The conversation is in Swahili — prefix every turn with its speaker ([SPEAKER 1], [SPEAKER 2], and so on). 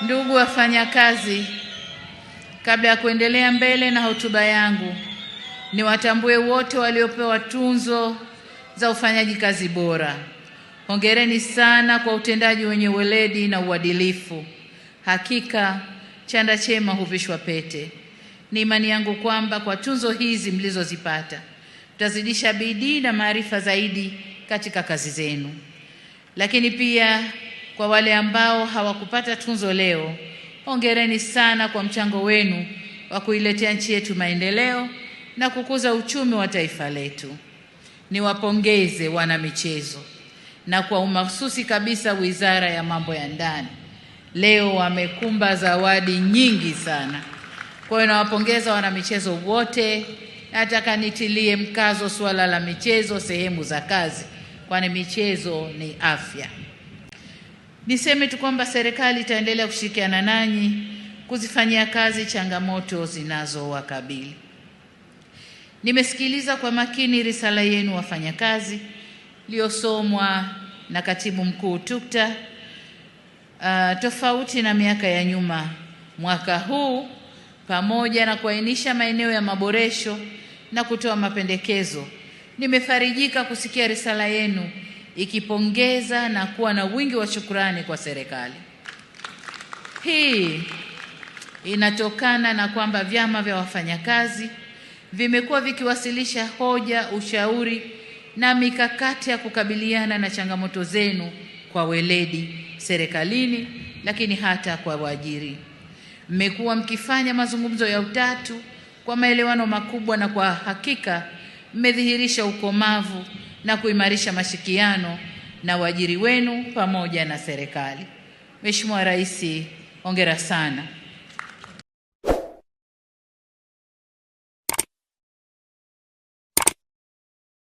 [SPEAKER 1] Ndugu wafanyakazi, kabla ya kuendelea mbele na hotuba yangu, niwatambue wote waliopewa tunzo za ufanyaji kazi bora. Hongereni sana kwa utendaji wenye weledi na uadilifu. Hakika chanda chema huvishwa pete. Ni imani yangu kwamba kwa tunzo hizi mlizozipata, mtazidisha bidii na maarifa zaidi katika kazi zenu. Lakini pia kwa wale ambao hawakupata tunzo leo, hongereni sana kwa mchango wenu wa kuiletea nchi yetu maendeleo na kukuza uchumi wa taifa letu. Niwapongeze wana michezo na kwa umahususi kabisa Wizara ya Mambo ya Ndani. Leo wamekumba zawadi nyingi sana. Kwa hiyo nawapongeza wana michezo wote. Nataka nitilie mkazo suala la michezo sehemu za kazi, kwani michezo ni afya. Niseme tu kwamba serikali itaendelea kushirikiana nanyi kuzifanyia kazi changamoto zinazowakabili. Nimesikiliza kwa makini risala yenu wafanyakazi iliyosomwa na Katibu Mkuu TUCTA. Tofauti na miaka ya nyuma, mwaka huu pamoja na kuainisha maeneo ya maboresho na kutoa mapendekezo, nimefarijika kusikia risala yenu ikipongeza na kuwa na wingi wa shukrani kwa serikali. Hii inatokana na kwamba vyama vya wafanyakazi vimekuwa vikiwasilisha hoja, ushauri na mikakati ya kukabiliana na changamoto zenu kwa weledi serikalini, lakini hata kwa waajiri. Mmekuwa mkifanya mazungumzo ya utatu kwa maelewano makubwa, na kwa hakika mmedhihirisha ukomavu na kuimarisha mashirikiano na waajiri wenu pamoja na serikali. Mheshimiwa Rais, hongera sana.